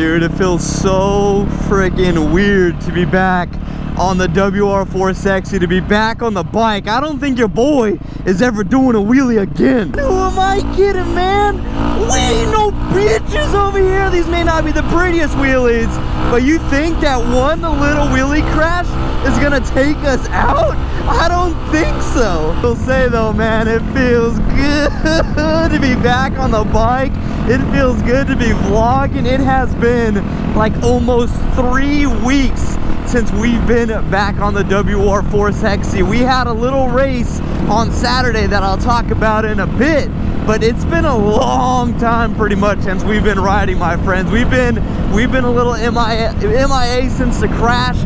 dude, it feels so freaking weird to be back on the WR4 Sexy, to be back on the bike. I don't think your boy is ever doing a wheelie again. Who am I kidding, man? We ain't no bitches over here. These may not be the prettiest wheelies, but you think that one little wheelie crash is gonna take us out? I don't think so. I'll say though, man, it feels good to be back on the bike. It feels good to be vlogging. It has been like almost 3 weeks since we've been back on the WR4 Sexy. We had a little race on Saturday that I'll talk about in a bit, but it's been a long time pretty much since we've been riding, my friends. We've been a little MIA since the crash.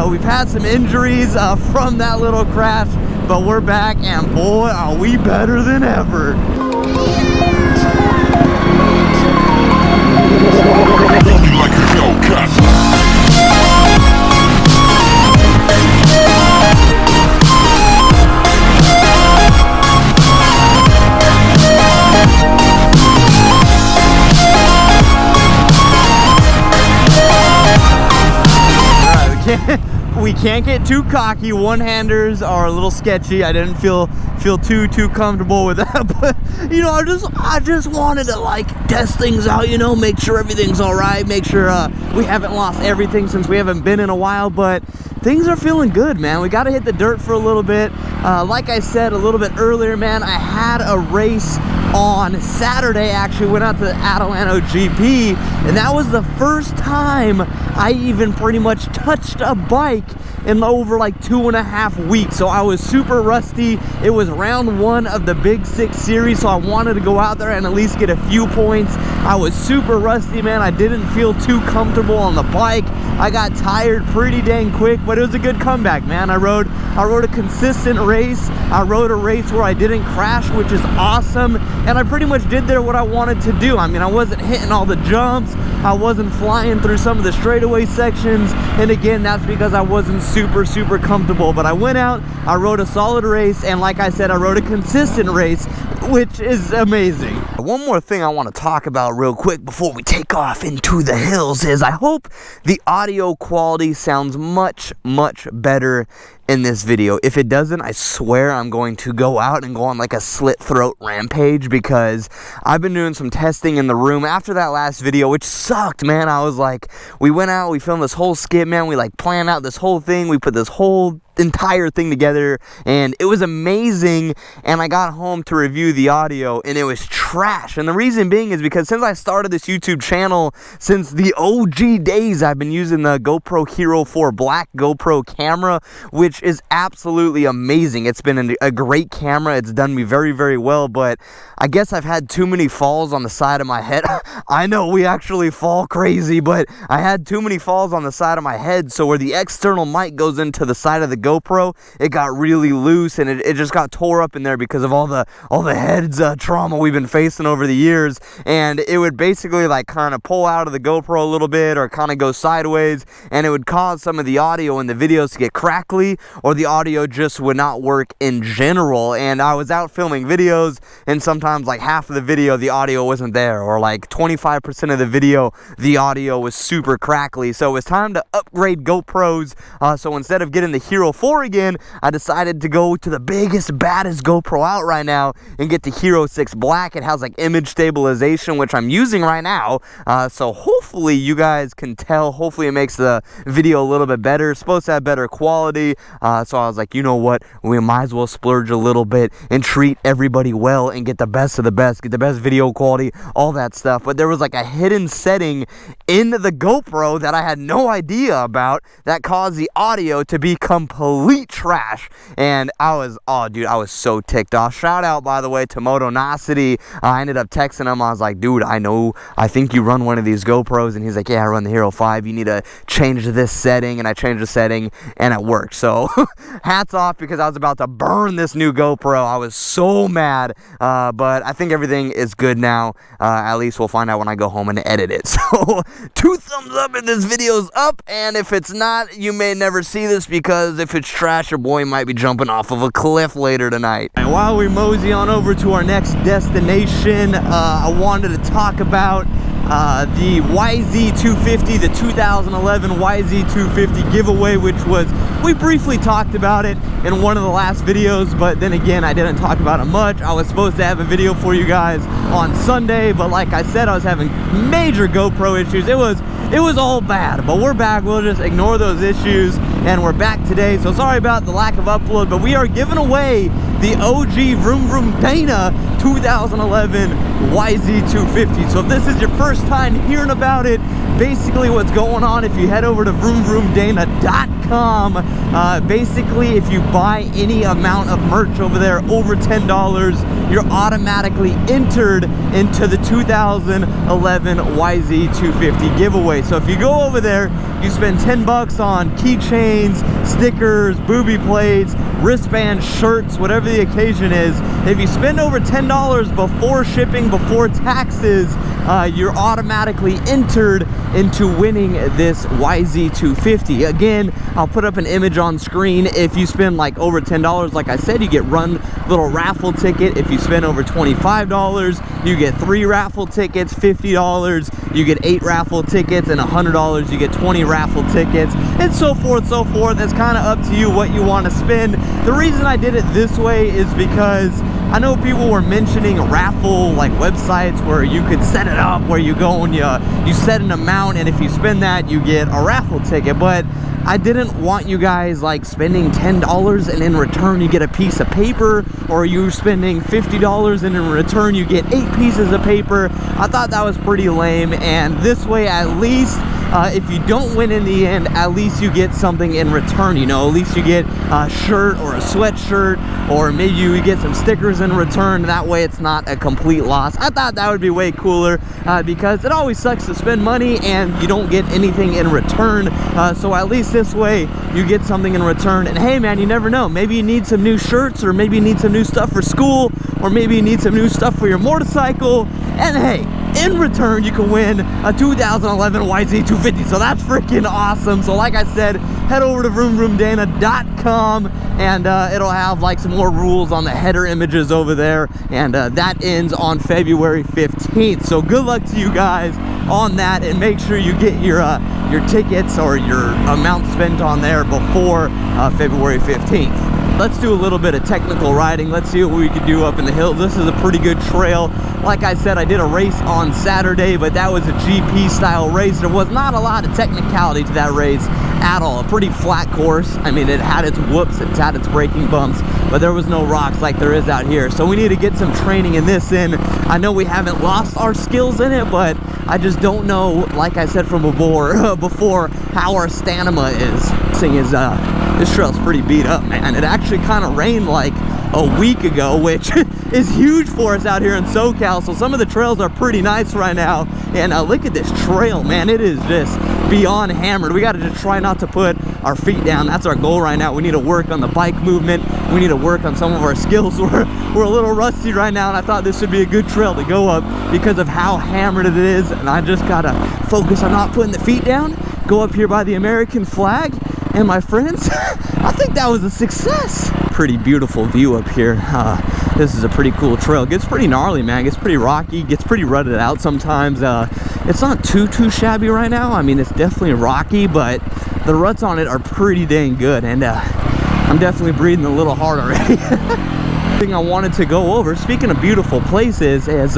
We've had some injuries from that little crash, but we're back, and boy, are we better than ever. Like a Hellcat. We can't get too cocky. One-handers are a little sketchy. I didn't feel too comfortable with that, but you know, I just wanted to like test things out, you know, make sure everything's all right, make sure we haven't lost everything since we haven't been in a while. But things are feeling good, man. We got to hit the dirt for a little bit. Like I said a little bit earlier, man, I had a race on Saturday. Actually went out to the Atalanta GP, and that was the first time I even pretty much touched a bike in over like 2.5 weeks. So I was super rusty. It was round 1 of the Big 6 series, so I wanted to go out there and at least get a few points. I was super rusty, man. I didn't feel too comfortable on the bike. I got tired pretty dang quick, but it was a good comeback, man. I rode a consistent race. I rode a race where I didn't crash, which is awesome, and I pretty much did there what I wanted to do. I mean, I wasn't hitting all the jumps, I wasn't flying through some of the straightaway sections, and again, that's because I wasn't super comfortable. But I went out, I rode a solid race, and like I said, I rode a consistent race, which is amazing. One more thing I want to talk about real quick before we take off into the hills is I hope the audio quality sounds much better in this video. If it doesn't, I swear I'm going to go out and go on like a slit throat rampage, because I've been doing some testing in the room after that last video, which sucked, man. I was like, we went out, we filmed this whole skit, man. We like planned out this whole thing. We put this whole entire thing together, and it was amazing. And I got home to review the audio, and it was trash. And the reason being is because since I started this YouTube channel, since the OG days, I've been using the GoPro Hero 4 Black GoPro camera, which is absolutely amazing. It's been a great camera. It's done me very well, but I guess I've had too many falls on the side of my head. I know we actually fall crazy, but I had too many falls on the side of my head, so where the external mic goes into the side of the GoPro, it got really loose, and it just got tore up in there because of all the heads trauma we've been facing over the years. And it would basically like kind of pull out of the GoPro a little bit, or kind of go sideways, and it would cause some of the audio in the videos to get crackly, or the audio just would not work in general. And I was out filming videos, and sometimes like half of the video the audio wasn't there, or like 25% of the video the audio was super crackly. So it was time to upgrade GoPros. So instead of getting the Hero 4 again, I decided to go to the biggest, baddest GoPro out right now and get the Hero 6 Black. It has like image stabilization, which I'm using right now. So hopefully you guys can tell. Hopefully it makes the video a little bit better. It's supposed to have better quality. So I was like, you know what? We might as well splurge a little bit and treat everybody well and get the best of the best, get the best video quality, all that stuff. But there was like a hidden setting in the GoPro that I had no idea about that caused the audio to be complete trash. And I was so ticked off. Shout out, by the way, to Motonocity. I ended up texting him. I was like, dude, I think you run one of these GoPros. And he's like, yeah, I run the Hero 5. You need to change this setting. And I changed the setting, and it worked. So hats off, because I was about to burn this new GoPro. I was so mad, but I think everything is good now. At least we'll find out when I go home and edit it. So 2 thumbs up if this video's up, and if it's not, you may never see this, because if it's trash, your boy might be jumping off of a cliff later tonight. And while we mosey on over to our next destination, I wanted to talk about the YZ250, the 2011 YZ250 giveaway, which was, we briefly talked about it in one of the last videos, but then again, I didn't talk about it much. I was supposed to have a video for you guys on Sunday, but like I said, I was having major GoPro issues. It was all bad, but we're back. We'll just ignore those issues, and we're back today. So sorry about the lack of upload, but we are giving away the OG VroomVroomDana 2011 YZ250. So if this is your first time hearing about it, basically what's going on, if you head over to VroomVroomDana.com, basically if you buy any amount of merch over there over $10, you're automatically entered into the 2011 YZ250 giveaway. So if you go over there, you spend 10 bucks on keychains, stickers, booby plates, wristbands, shirts, whatever the occasion is. If you spend over $10 before shipping, before taxes, you're automatically entered into winning this YZ250. Again, I'll put up an image on screen. If you spend like over $10, like I said, you get one little raffle ticket. If you spend over $25, you get 3 raffle tickets. $50, you get 8 raffle tickets, and $100, you get 20 raffle tickets, and so forth, so forth. It's kind of up to you what you want to spend. The reason I did it this way is because I know people were mentioning raffle like websites where you could set it up where you go and you set an amount, and if you spend that, you get a raffle ticket. But I didn't want you guys like spending $10 and in return you get a piece of paper, or you're spending $50 and in return you get 8 pieces of paper. I thought that was pretty lame, and this way at least if you don't win in the end, at least you get something in return. You know, at least you get a shirt or a sweatshirt, or maybe you get some stickers in return. That way it's not a complete loss. I thought that would be way cooler because it always sucks to spend money and you don't get anything in return. So at least this way you get something in return. And hey man, you never know, maybe you need some new shirts, or maybe you need some new stuff for school, or maybe you need some new stuff for your motorcycle, and hey, in return you can win a 2011 YZ250. So that's freaking awesome. So like I said, head over to VroomVroomDana.com, and it'll have like some more rules on the header images over there, and that ends on February 15th. So good luck to you guys on that, and make sure you get your tickets or your amount spent on there before February 15th. Let's do a little bit of technical riding. Let's see what we can do up in the hills. This is a pretty good trail. Like I said, I did a race on Saturday, but that was a GP style race. There was not a lot of technicality to that race at all. A pretty flat course. I mean, it had its whoops, it had its braking bumps, but there was no rocks like there is out here. So we need to get some training in this in. I know we haven't lost our skills in it, but I just don't know, like I said from before, how our stamina is. This trail's pretty beat up, man. It actually kind of rained like a week ago, which is huge for us out here in SoCal. So some of the trails are pretty nice right now. And look at this trail, man. It is just beyond hammered. We got to just try not to put our feet down. That's our goal right now. We need to work on the bike movement. We need to work on some of our skills. We're a little rusty right now, and I thought this would be a good trail to go up because of how hammered it is. And I just got to focus on not putting the feet down. Go up here by the American flag. And my friends, I think that was a success. Pretty beautiful view up here. This is a pretty cool trail. Gets pretty gnarly, man. Gets pretty rocky. Gets pretty rutted out sometimes. It's not too shabby right now. I mean, it's definitely rocky, but the ruts on it are pretty dang good. And I'm definitely breathing a little hard already. Thing I wanted to go over, speaking of beautiful places, is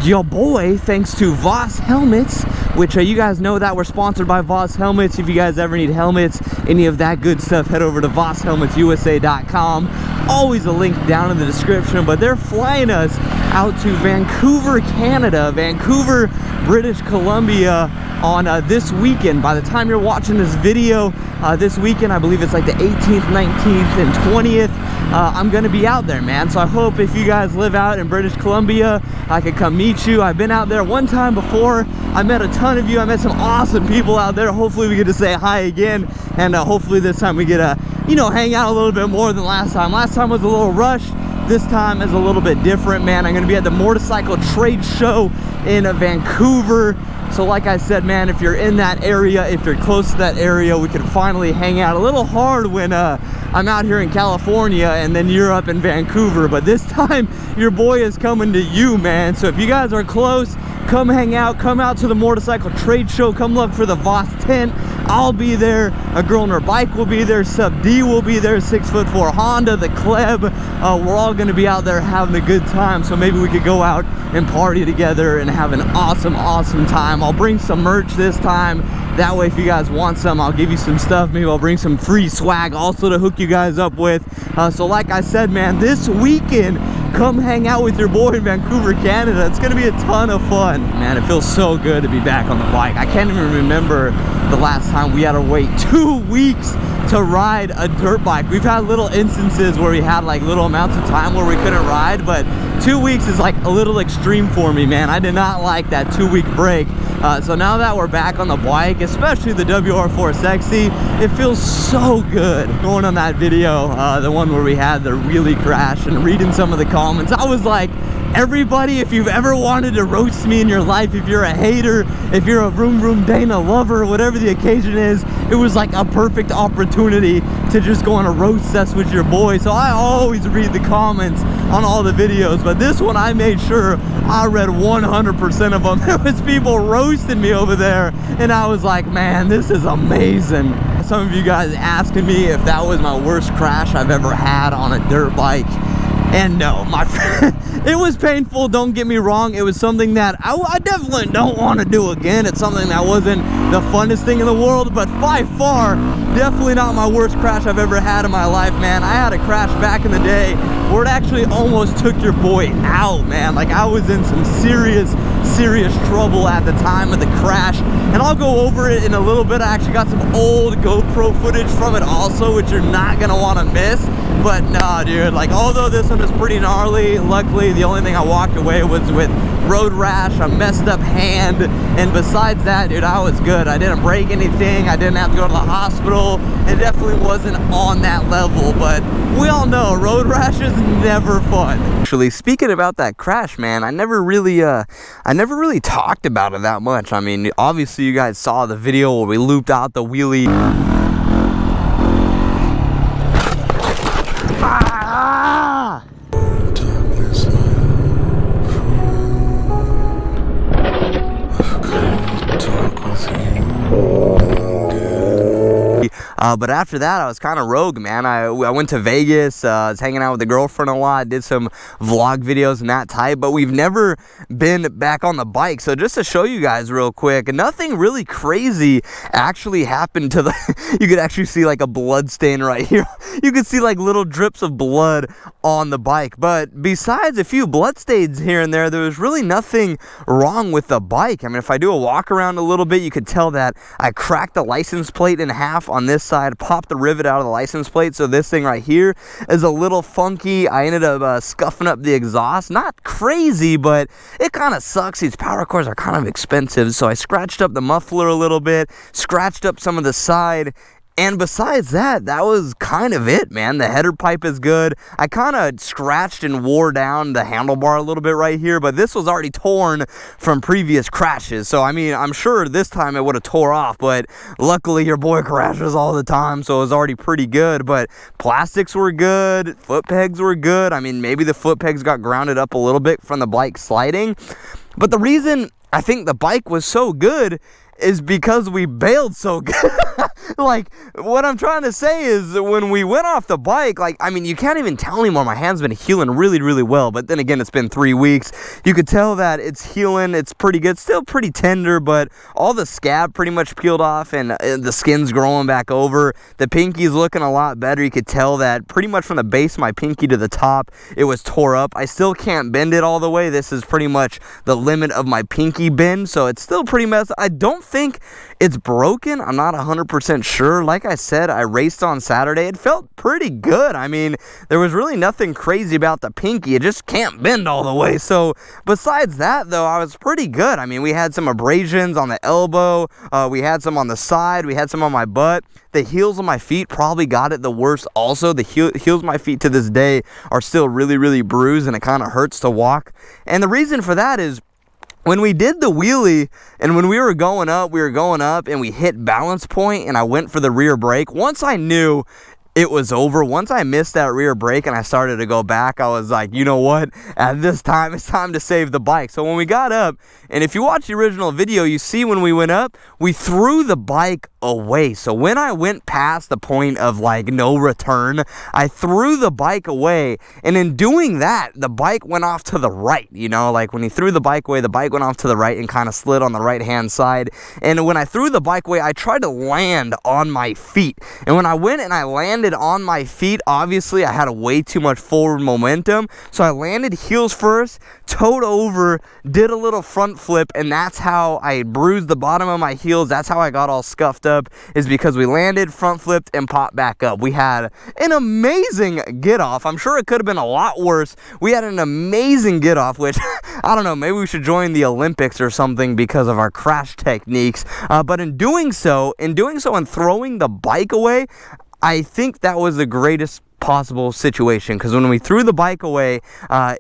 your boy, thanks to Voss Helmets, which you guys know that we're sponsored by Voss Helmets. If you guys ever need helmets, any of that good stuff, head over to VossHelmetsUSA.com. Always a link down in the description. But they're flying us out to Vancouver, Canada, Vancouver, British Columbia on this weekend. By the time you're watching this video, this weekend, I believe it's like the 18th, 19th, and 20th. I'm gonna be out there, man. So I hope if you guys live out in British Columbia, I could come meet you. I've been out there one time before. I met a ton of you. I met some awesome people out there. Hopefully we get to say hi again, and hopefully this time we get to, you know, hang out a little bit more than last time. Last time was a little rushed. This time is a little bit different, man. I'm gonna be at the motorcycle trade show in Vancouver. So like I said, man, if you're in that area, if you're close to that area, we can finally hang out. A little hard when I'm out here in California and then you're up in Vancouver, but this time your boy is coming to you, man. So if you guys are close, come hang out, come out to the motorcycle trade show, come look for the Voss tent. I'll be there, a girl on her bike will be there, Sub D will be there, 6'4" Honda, the Kleb. We're all gonna be out there having a good time, so maybe we could go out and party together and have an awesome time. I'll bring some merch this time. That way, if you guys want some, I'll give you some stuff. Maybe I'll bring some free swag also to hook you guys up with. So like I said, man, this weekend, come hang out with your boy in Vancouver, Canada. It's gonna be a ton of fun. Man, it feels so good to be back on the bike. I can't even remember the last time we had to wait 2 weeks to ride a dirt bike. We've had little instances where we had like little amounts of time where we couldn't ride, but 2 weeks is like a little extreme for me, man. I did not like that 2-week break. So now that we're back on the bike, especially the WR4 Sexy, it feels so good. Going on that video, the one where we had the wheelie crash, and reading some of the comments, I was like, everybody, if you've ever wanted to roast me in your life, if you're a hater, if you're a VroomVroomDana lover, whatever the occasion is, it was like a perfect opportunity to just go on a roast fest with your boy. So I always read the comments on all the videos, but this one I made sure I read 100% of them. There was people roasting me over there, and I was like, man, this is amazing. Some of you guys asking me if that was my worst crash I've ever had on a dirt bike. And no, my friend, it was painful, don't get me wrong. It was something that I definitely don't want to do again. It's something that wasn't the funnest thing in the world, but by far, definitely not my worst crash I've ever had in my life, man. I had a crash back in the day where it actually almost took your boy out, man. Like, I was in some serious trouble at the time of the crash, and I'll go over it in a little bit. I actually got some old GoPro footage from it also, which you're not gonna want to miss. But nah, dude, like, although this one is pretty gnarly, luckily the only thing I walked away was with road rash, a messed up hand, and besides that, dude, I was good. I didn't break anything, I didn't have to go to the hospital. It definitely wasn't on that level, but we all know road rash is never fun. Actually, speaking about that crash, man, I never really talked about it that much. I mean, obviously you guys saw the video where we looped out the wheelie. But after that, I was kind of rogue, man. I went to Vegas, was hanging out with a girlfriend a lot, did some vlog videos and that type, but we've never been back on the bike. So just to show you guys real quick, nothing really crazy actually happened to the, you could actually see like a blood stain right here. You could see like little drips of blood on the bike, but besides a few blood stains here and there was really nothing wrong with the bike. I mean, if I do a walk around a little bit, you could tell that I cracked the license plate in half on this side, popped the rivet out of the license plate, so this thing right here is a little funky. I ended up scuffing up the exhaust. Not crazy, but it kind of sucks. These power cores are kind of expensive, so I scratched up the muffler a little bit, scratched up some of the side. And besides that, that was kind of it, man. The header pipe is good. I kind of scratched and wore down the handlebar a little bit right here, but this was already torn from previous crashes. So, I mean, I'm sure this time it would have tore off, but luckily your boy crashes all the time, so it was already pretty good. But plastics were good. Foot pegs were good. I mean, maybe the foot pegs got grounded up a little bit from the bike sliding. But the reason I think the bike was so good is because we bailed so good. Like, what I'm trying to say is when we went off the bike, like, I mean, you can't even tell anymore. My hand's been healing really well, but then again, it's been 3 weeks. You could tell that it's healing. It's pretty good, still pretty tender, but all the scab pretty much peeled off, and the skin's growing back over. The pinky's looking a lot better. You could tell that pretty much from the base of my pinky to the top, it was tore up. I still can't bend it all the way. This is pretty much the limit of my pinky bend, so it's still pretty messed up. I don't think it's broken. I'm not 100% sure. Like I said, I raced on Saturday. It felt pretty good. I mean, there was really nothing crazy about the pinky. It just can't bend all the way. So besides that, though, I was pretty good. I mean, we had some abrasions on the elbow. We had some on the side. We had some on my butt. The heels of my feet probably got it the worst also. The heels of my feet to this day are still really bruised, and it kind of hurts to walk. And the reason for that is when we did the wheelie and when we were going up and we hit balance point and I went for the rear brake, once I knew it was over. Once I missed that rear brake and I started to go back, I was like, you know what? At this time, it's time to save the bike. So when we got up, and if you watch the original video, you see when we went up, we threw the bike away. So when I went past the point of like no return, I threw the bike away. And in doing that, the bike went off to the right. You know, like when he threw the bike away, the bike went off to the right and kind of slid on the right-hand side. And when I threw the bike away, I tried to land on my feet. And when I went and I landed on my feet, obviously I had way too much forward momentum, so I landed heels first, towed over, did a little front flip, and that's how I bruised the bottom of my heels. That's how I got all scuffed up, is because we landed, front flipped, and popped back up. We had an amazing get off. I'm sure it could have been a lot worse. We had an amazing get off, which I don't know, maybe we should join the Olympics or something because of our crash techniques. But in doing so and throwing the bike away, I think that was the greatest possible situation, because when we threw the bike away,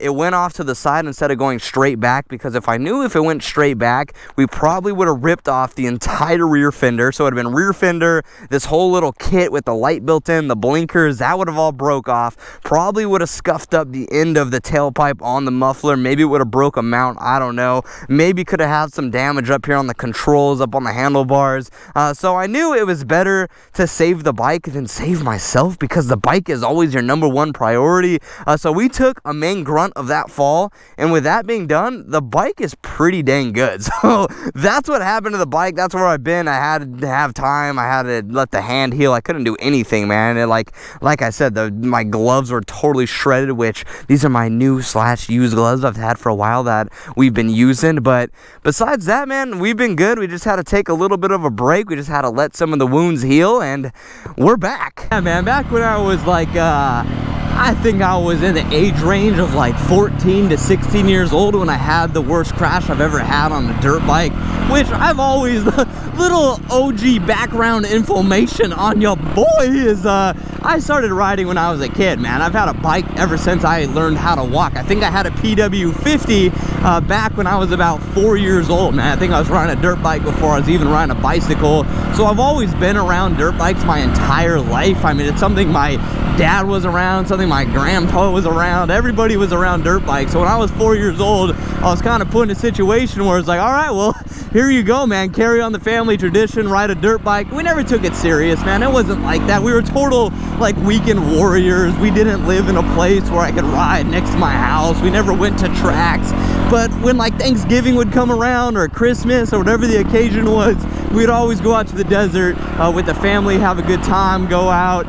it went off to the side instead of going straight back, because if I knew if it went straight back, we probably would have ripped off the entire rear fender. So it would have been rear fender, this whole little kit with the light built in, the blinkers, that would have all broke off. Probably would have scuffed up the end of the tailpipe on the muffler. Maybe it would have broke a mount, I don't know. Maybe could have had some damage up here on the controls, up on the handlebars. So I knew it was better to save the bike than save myself, because the bike is always your number one priority. So we took a main grunt of that fall, and with that being done, the bike is pretty dang good. So that's what happened to the bike. That's where I've been. I had to have time. I had to let the hand heal. I couldn't do anything, man. And like I said, my gloves were totally shredded, which these are my new / used gloves I've had for a while that we've been using. But besides that, man, we've been good. We just had to take a little bit of a break. We just had to let some of the wounds heal, and we're back. Yeah, man, back when I was like I think I was in the age range of like 14 to 16 years old when I had the worst crash I've ever had on a dirt bike, which I've always, little OG background information on your boy is, I started riding when I was a kid, man. I've had a bike ever since I learned how to walk. I think I had a PW50 back when I was about 4 years old, man. I think I was riding a dirt bike before I was even riding a bicycle. So I've always been around dirt bikes my entire life. I mean, it's something my dad was around, something my grandpa was around. Everybody was around dirt bikes. So when I was 4 years old, I was kind of put in a situation where it's like, all right, well, here you go, man. Carry on the family tradition, ride a dirt bike. We never took it serious, man. It wasn't like that. We were total, like, weekend warriors. We didn't live in a place where I could ride next to my house. We never went to tracks. But when, like, Thanksgiving would come around, or Christmas, or whatever the occasion was, we'd always go out to the desert with the family, have a good time, go out,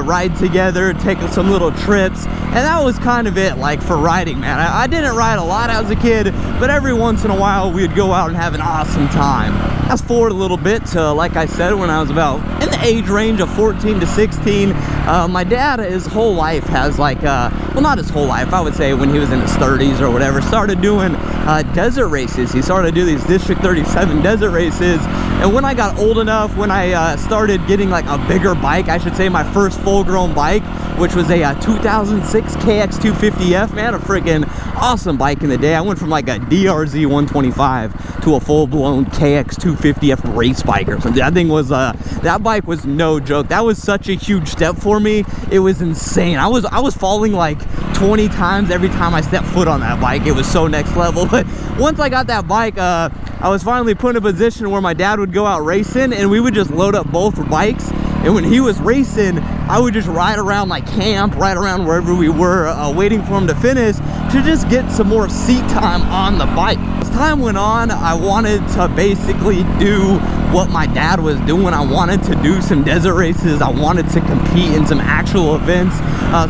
ride together, take some little trips. And that was kind of it, like, for riding, man. I didn't ride a lot as a kid, but every once in a while we'd go out and have an awesome time. Fast forward a little bit to, like I said, when I was about in the age range of 14 to 16, my dad, his whole life has, like, well, not his whole life, I would say when he was in his 30s or whatever, started doing desert races. He started to do these District 37 desert races. And when I got old enough, when I started getting like a bigger bike, I should say my first full-grown bike, which was a 2006 KX250F, man, a freaking awesome bike in the day. I went from like a DRZ 125 to a full-blown KX250F race bike or something. That thing was, that bike was no joke. That was such a huge step for me. It was insane. I was falling like 20 times every time I stepped foot on that bike. It was so next level. But once I got that bike, I was finally put in a position where my dad would go out racing, and we would just load up both bikes. And when he was racing, I would just ride around like camp, ride around wherever we were, waiting for him to finish, to just get some more seat time on the bike. As time went on, I wanted to basically do what my dad was doing. I wanted to do some desert races. I wanted to compete in some actual events.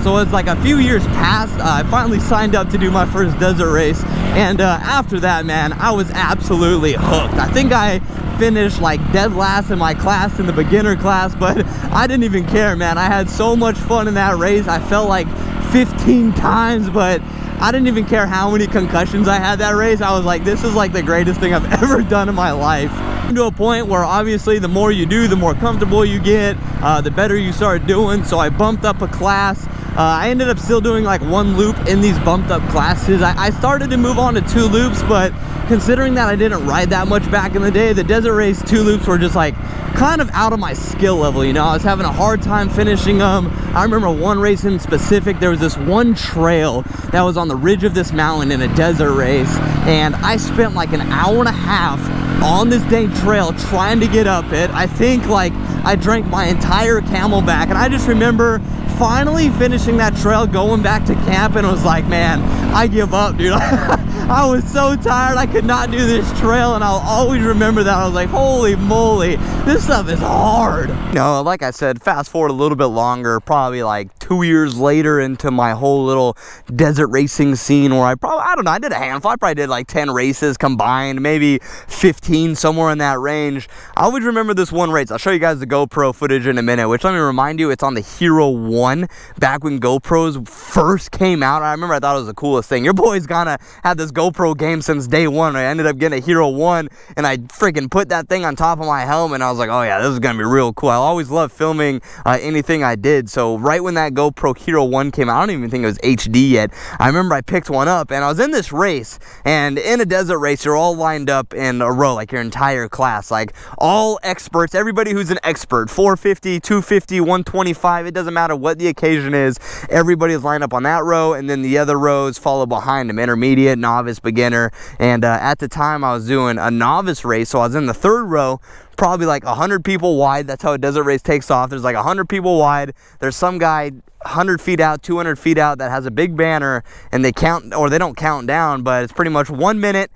So as like a few years passed, I finally signed up to do my first desert race. And after that, man, I was absolutely hooked. I think I finished like dead last in my class, in the beginner class, but I didn't even care, man. I had so much fun in that race. I fell like 15 times, but I didn't even care how many concussions I had that race. I was like, this is like the greatest thing I've ever done in my life. To a point where obviously the more you do, the more comfortable you get, the better you start doing. So I bumped up a class. I ended up still doing like one loop in these bumped up classes. I started to move on to 2 loops, but considering that I didn't ride that much back in the day, the desert race 2 loops were just like kind of out of my skill level, you know. I was having a hard time finishing them. I remember one race in specific, there was this one trail that was on the ridge of this mountain in a desert race, and I spent like an hour and a half on this dang trail trying to get up it. I think like I drank my entire Camelback, and I just remember finally finishing that trail, going back to camp, and was like, man, I give up, dude. I was so tired, I could not do this trail, and I'll always remember that. I was like, holy moly, this stuff is hard. You know, like I said, fast forward a little bit longer, probably like 2 years later into my whole little desert racing scene, where I don't know, I did a handful. I probably did like 10 races combined, maybe 15, somewhere in that range. I always remember this one race. I'll show you guys the GoPro footage in a minute, which, let me remind you, it's on the Hero 1, back when GoPros first came out. I remember I thought it was the coolest thing. Your boy's gonna have this GoPro game since day one. I ended up getting a Hero 1, and I freaking put that thing on top of my helmet, and I was like, oh yeah, this is gonna be real cool. I always loved filming anything I did. So right when that GoPro Hero 1 came out, I don't even think it was HD yet, I remember I picked one up, and I was in this race, and in a desert race, you're all lined up in a row, like your entire class, like all experts, everybody who's an expert, 450, 250, 125, it doesn't matter what the occasion is, everybody is lined up on that row, and then the other rows follow behind them, intermediate, novice, beginner. And at the time I was doing a novice race, so I was in the 3rd row, probably like 100 people wide. That's how a desert race takes off. There's like 100 people wide. There's some guy 100 feet out, 200 feet out that has a big banner, and they count, or they don't count down, but it's pretty much 1 minute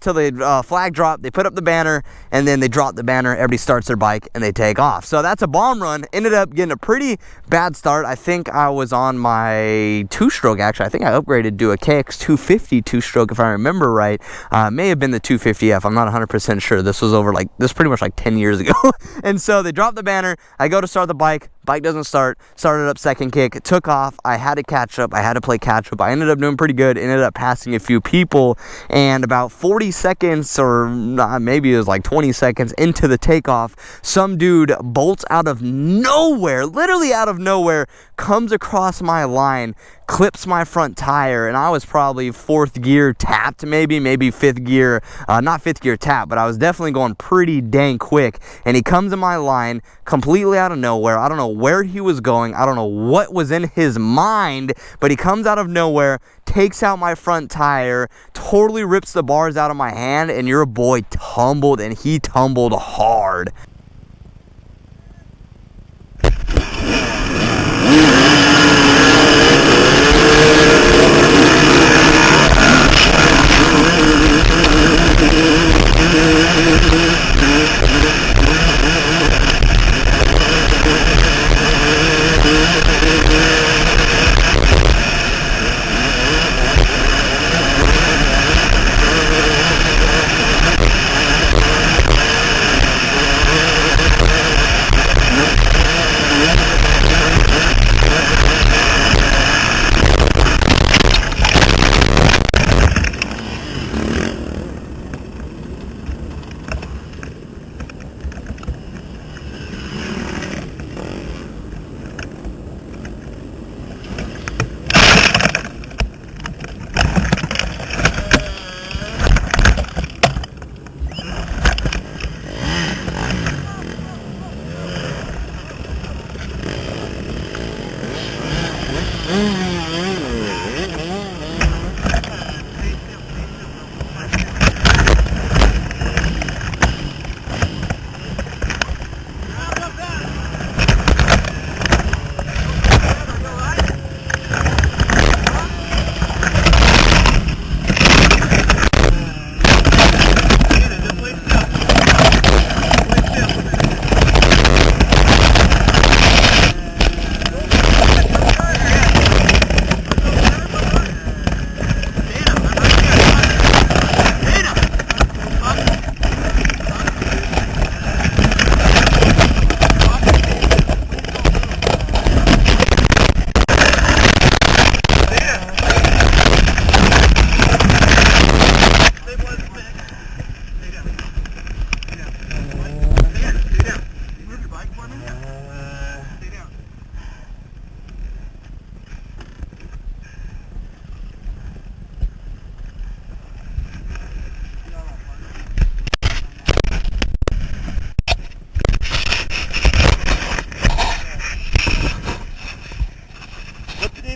till the flag drop. They put up the banner, and then they drop the banner. Everybody starts their bike and they take off. So that's a bomb run. Ended up getting a pretty bad start. I think I was on my 2-stroke, actually. I think I upgraded to a KX 250 2-stroke, if I remember right. May have been the 250F. I'm not 100% sure. This was over like, this pretty much like 10 years ago. And so they dropped the banner. I go to start the bike. Bike doesn't start. Started up second kick. It took off. I had to catch up. I had to play catch up. I ended up doing pretty good. Ended up passing a few people. And about 40 seconds, or maybe it was like 20 seconds into the takeoff, some dude bolts out of nowhere, literally out of nowhere, comes across my line, clips my front tire, and I was probably 4th gear tapped, maybe 5th gear, not 5th gear tapped, but I was definitely going pretty dang quick. And he comes in my line completely out of nowhere. I don't know where he was going. I don't know what was in his mind, but he comes out of nowhere, takes out my front tire, totally rips the bars out of my hand, and your boy tumbled, and he tumbled hard.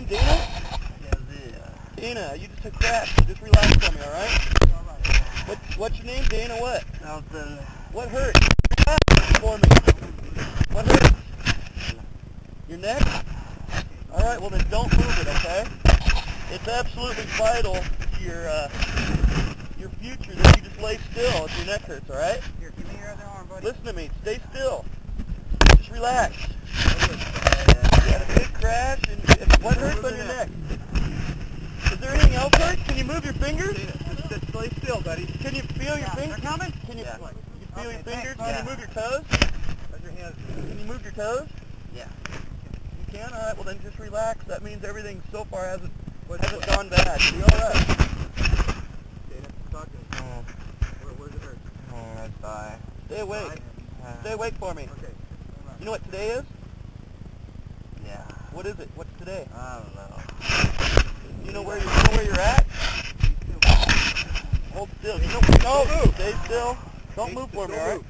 name, Dana? Dana, you just took crap, so just relax for me, alright? What's your name, Dana? What? Elton. What hurts? Relax for me. What hurts? Your neck? Alright, well then don't move it, okay? It's absolutely vital to your future that you just lay still if your neck hurts, alright? Here, give me your other arm, buddy. Listen to me, stay still. Just relax. You had a big crash, and what hurts on your neck? Is there anything else hurt? Can you move your fingers? Just stay still, buddy. Can you feel your fingers? They're coming? Can you, Yeah. you feel your Okay, fingers? thanks. Can you move your toes? Put your hands. Can you move your toes? Yeah. You can? Alright, well then just relax. That means everything so far hasn't gone bad. Be alright. Dana, talk to me. Where's it hurt? Right thigh. Stay awake. Stay awake for me. Okay. You know what today is? Yeah. What is it? What's today? I don't know. You know where you're at? Hold still. Don't move. Stay still. Don't move for me, alright?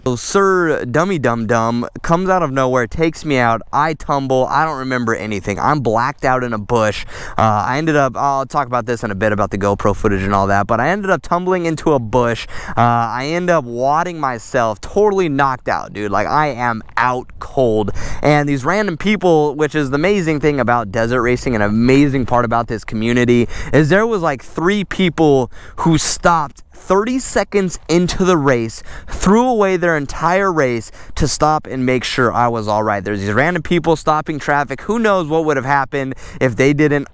So Sir Dummy Dum Dum comes out of nowhere, takes me out. I tumble. I don't remember anything. I'm blacked out in a bush. I ended up, I'll talk about this in a bit about the GoPro footage and all that, but I ended up tumbling into a bush. I end up wadding myself, totally knocked out, dude. Like, I am out cold. And these random people, which is the amazing thing about desert racing, an amazing part about this community, is there was like 3 people who stopped 30 seconds into the race, threw away their entire race to stop and make sure I was all right. There's these random people stopping traffic. Who knows what would have happened if they didn't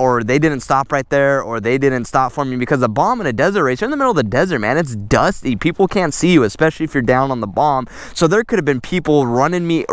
stop right there, or they didn't stop for me, because a bomb in a desert race, you're in the middle of the desert, man. It's dusty. People can't see you, especially if you're down on the bomb. So there could have been people running me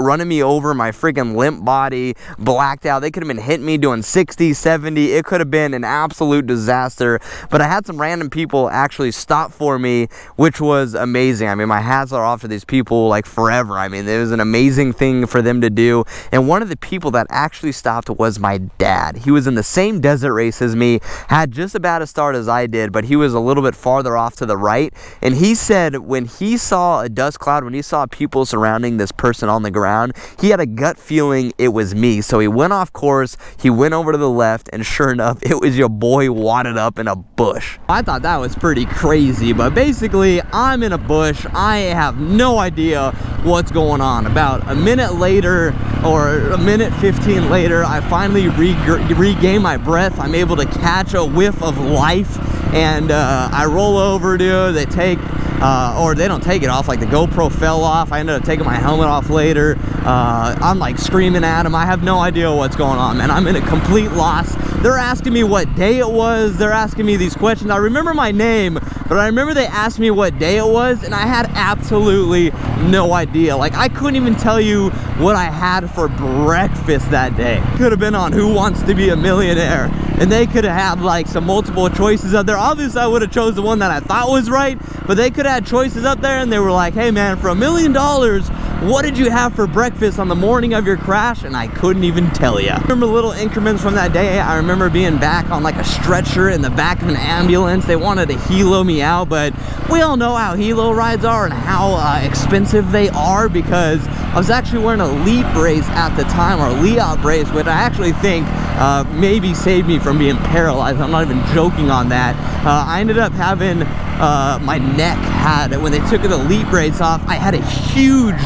over, my freaking limp body, blacked out. They could have been hitting me doing 60, 70. It could have been an absolute disaster. But I had some random people actually stop for me, which was amazing. I mean, my hats are off to these people like forever. I mean, it was an amazing thing for them to do. And one of the people that actually stopped was my dad. He was in the same desert race as me, had just about a start as I did, but he was a little bit farther off to the right. And he said when he saw a dust cloud, when he saw people surrounding this person on the ground, he had a gut feeling it was me. So he went off course, he went over to the left, and sure enough, it was your boy wadded up in a bush. I thought that was pretty crazy. But basically, I'm in a bush. I have no idea what's going on. About a minute later, or a minute 15 later, I finally regain my breath. I'm able to catch a whiff of life, and I roll over, dude. They take, or they don't take it off, like the GoPro fell off. I ended up taking my helmet off later. I'm like screaming at them. I have no idea what's going on, man. I'm in a complete loss. They're asking me what day it was. They're asking me these questions. I remember my name, but I remember they asked me what day it was, and I had absolutely no idea. Like, I couldn't even tell you what I had for breakfast that day. Could have been on Who Wants to Be a Millionaire, and they could have had like some multiple choices up there. Obviously, I would have chose the one that I thought was right, but they could have had choices up there, and they were like, hey man, for $1 million, what did you have for breakfast on the morning of your crash? And I couldn't even tell you. I remember little increments from that day. I remember being back on like a stretcher in the back of an ambulance. They wanted to helo me out, but we all know how helo rides are and how expensive they are, because I was actually wearing a LEAP brace at the time, or a LEOP brace, which I actually think maybe saved me from being paralyzed. I'm not even joking on that. I ended up having my neck when they took the LEAP brace off, I had a huge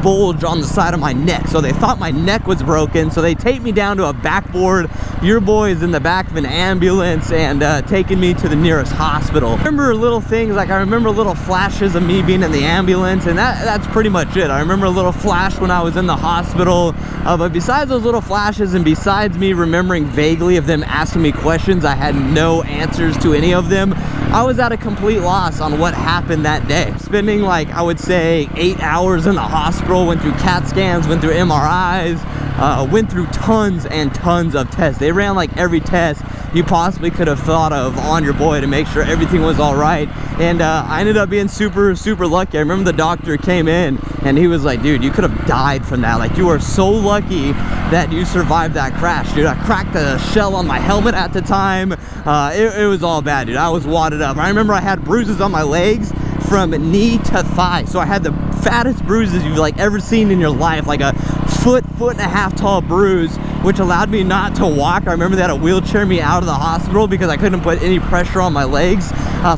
bulge on the side of my neck. So they thought my neck was broken, so they taped me down to a backboard. Your boy is in the back of an ambulance and taking me to the nearest hospital. I remember little things, like I remember little flashes of me being in the ambulance, and that's pretty much it. I remember a little flash when I was in the hospital, but besides those little flashes, and besides me remembering vaguely of them asking me questions, I had no answers to any of them. I was at a complete loss on what happened that day. Spending like, I would say, 8 hours in the hospital, went through CAT scans, went through MRIs, went through tons and tons of tests. They ran like every test you possibly could have thought of on your boy to make sure everything was all right. And I ended up being super lucky. I remember the doctor came in and he was like, dude, you could have died from that. Like, you are so lucky that you survived that crash, dude. I cracked the shell on my helmet at the time. It was all bad, dude. I was wadded up. I remember I had bruises on my legs from knee to thigh. So I had the fattest bruises you've like ever seen in your life, like a foot and a half tall bruise which allowed me not to walk. I remember they had to wheelchair me out of the hospital because I couldn't put any pressure on my legs.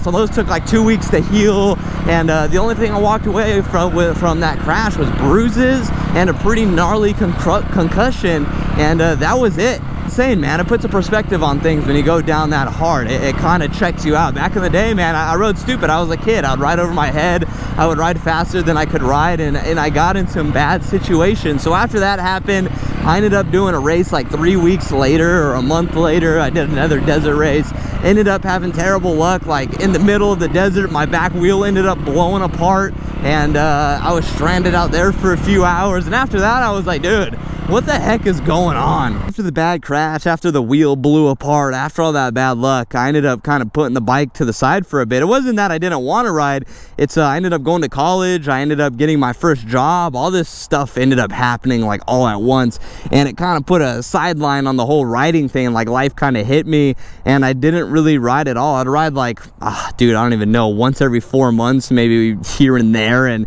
So those took like 2 weeks to heal, and the only thing I walked away from that crash was bruises and a pretty gnarly concussion, and that was it. Insane, man. It puts a perspective on things when you go down that hard. It kind of checks you out. Back in the day, man, I rode stupid. I was a kid. I would ride over my head. I would ride faster than I could ride, and I got in some bad situations. So after that happened, I ended up doing a race like 3 weeks later or a month later. I did another desert race. Ended up having terrible luck. Like in the middle of the desert, my back wheel ended up blowing apart, and I was stranded out there for a few hours. And after that, I was like, dude, what the heck is going on? After the bad crash, after the wheel blew apart, after all that bad luck, I ended up kind of putting the bike to the side for a bit. It wasn't that I didn't want to ride. It's I ended up going to college. I ended up getting my first job. All this stuff ended up happening like all at once, and it kind of put a sideline on the whole riding thing. Like life kind of hit me, and I didn't really ride at all. I'd ride like, dude, I don't even know, once every 4 months, maybe here and there, and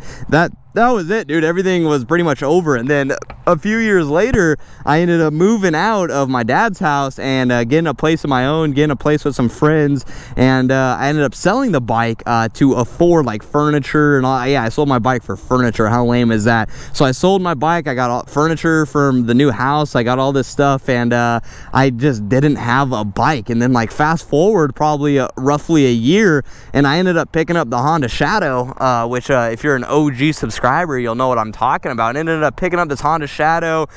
that was it, dude. Everything was pretty much over. And then a few years later, I ended up moving out of my dad's house and getting a place of my own, getting a place with some friends, and I ended up selling the bike to afford like furniture and all. Yeah, I sold my bike for furniture. How lame is that? So I sold my bike. I got all furniture from the new house. I got all this stuff, and I just didn't have a bike. And then like fast forward probably roughly a year, and I ended up picking up the Honda Shadow, which if you're an OG subscriber, you'll know what I'm talking about. And ended up picking up this Honda Shadow.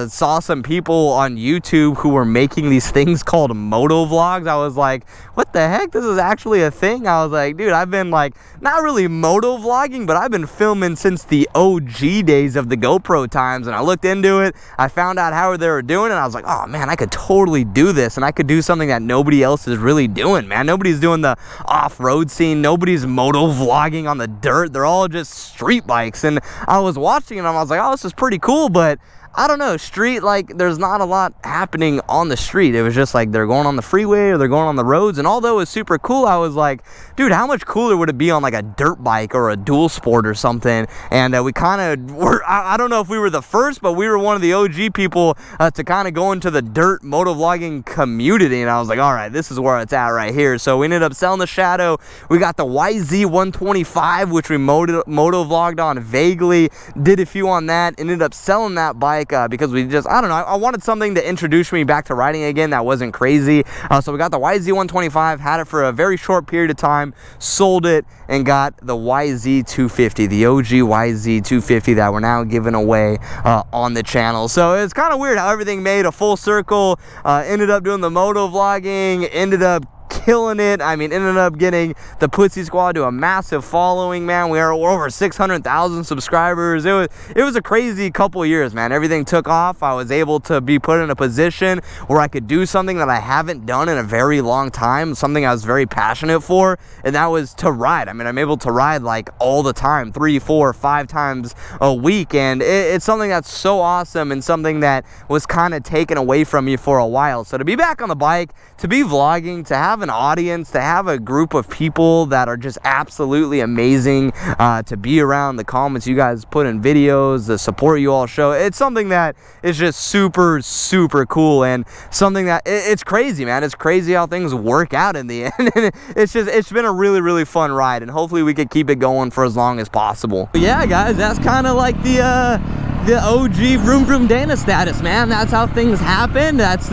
Saw some people on YouTube who were making these things called moto vlogs. I was like, what the heck? This is actually a thing. I was like, dude, I've been like, not really moto vlogging, but I've been filming since the OG days of the GoPro times. And I looked into it. I found out how they were doing it. And I was like, oh man, I could totally do this. And I could do something that nobody else is really doing, man. Nobody's doing the off-road scene. Nobody's moto vlogging on the dirt. They're all just street bikes. And I was watching it and I was like, oh, this is pretty cool, but I don't know, street, like, there's not a lot happening on the street. It was just like they're going on the freeway or they're going on the roads, and although it was super cool, I was like, dude, how much cooler would it be on like a dirt bike or a dual sport or something? And we kind of were, I don't know if we were the first, but we were one of the OG people to kind of go into the dirt motovlogging community, and I was like, all right, this is where it's at right here. So we ended up selling the Shadow. We got the YZ125, which we motovlogged on vaguely, did a few on that, ended up selling that bike because we just, I don't know, I wanted something to introduce me back to riding again that wasn't crazy. So we got the YZ125, had it for a very short period of time, sold it, and got the YZ250, the OG YZ250 that we're now giving away on the channel. So it's kind of weird how everything made a full circle. Ended up doing the moto vlogging, ended up killing it. I mean, ended up getting the Pussy Squad to a massive following, man. We're over 600,000 subscribers. It was a crazy couple years, man. Everything took off. I was able to be put in a position where I could do something that I haven't done in a very long time, something I was very passionate for, and that was to ride. I mean, I'm able to ride like all the time, 3, 4, 5 times a week, and it's something that's so awesome and something that was kind of taken away from me for a while. So to be back on the bike, to be vlogging, to have an audience, to have a group of people that are just absolutely amazing, to be around, the comments you guys put in videos, the support you all show, it's something that is just super, super cool, and something that it's crazy, man. It's crazy how things work out in the end. It's been a really, really fun ride, and hopefully we could keep it going for as long as possible. But yeah, guys, that's kind of like the OG VroomVroomDana status, man. That's how things happen. That's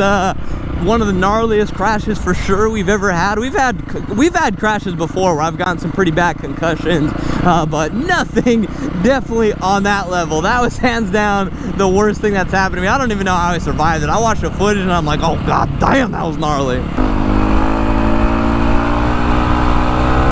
one of the gnarliest crashes for sure we've ever had. We've had crashes before where I've gotten some pretty bad concussions, but nothing definitely on that level. That was hands down the worst thing that's happened to me. I don't even know how I survived it. I watched the footage and I'm like, oh god damn, that was gnarly.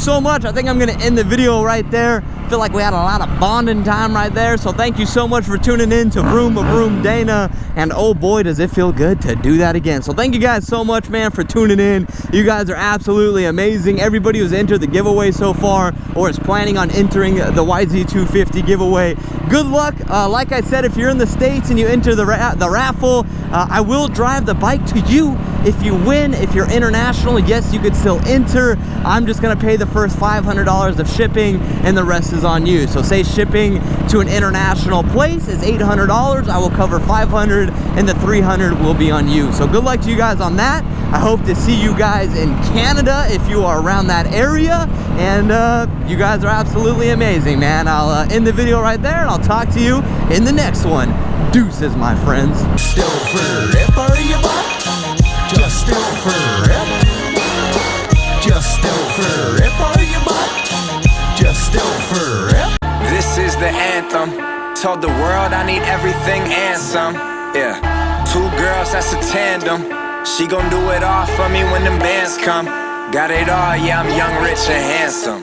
So much, I think I'm gonna end the video right there. Feel like we had a lot of bonding time right there, so thank you so much for tuning in to VroomVroomDana, and oh boy does it feel good to do that again. So thank you guys so much, man, for tuning in. You guys are absolutely amazing. Everybody who's entered the giveaway so far or is planning on entering the YZ250 giveaway, good luck. Like I said, if you're in the States and you enter the raffle, I will drive the bike to you If you win, if you're international, yes, you could still enter. I'm just gonna pay the first $500 of shipping and the rest is on you. So say shipping to an international place is $800, I will cover $500 and the $300 will be on you. So good luck to you guys on that. I hope to see you guys in Canada if you are around that area. And you guys are absolutely amazing, man. I'll end the video right there and I'll talk to you in the next one. Deuces, my friends. Still forever, you butt. Just still forever. Just still forever, you butt. Just still forever. This is the anthem. Told the world I need everything and some. Yeah, 2 girls, that's a tandem. She gon' do it all for me when them bands come. Got it all, yeah, I'm young, rich, and handsome.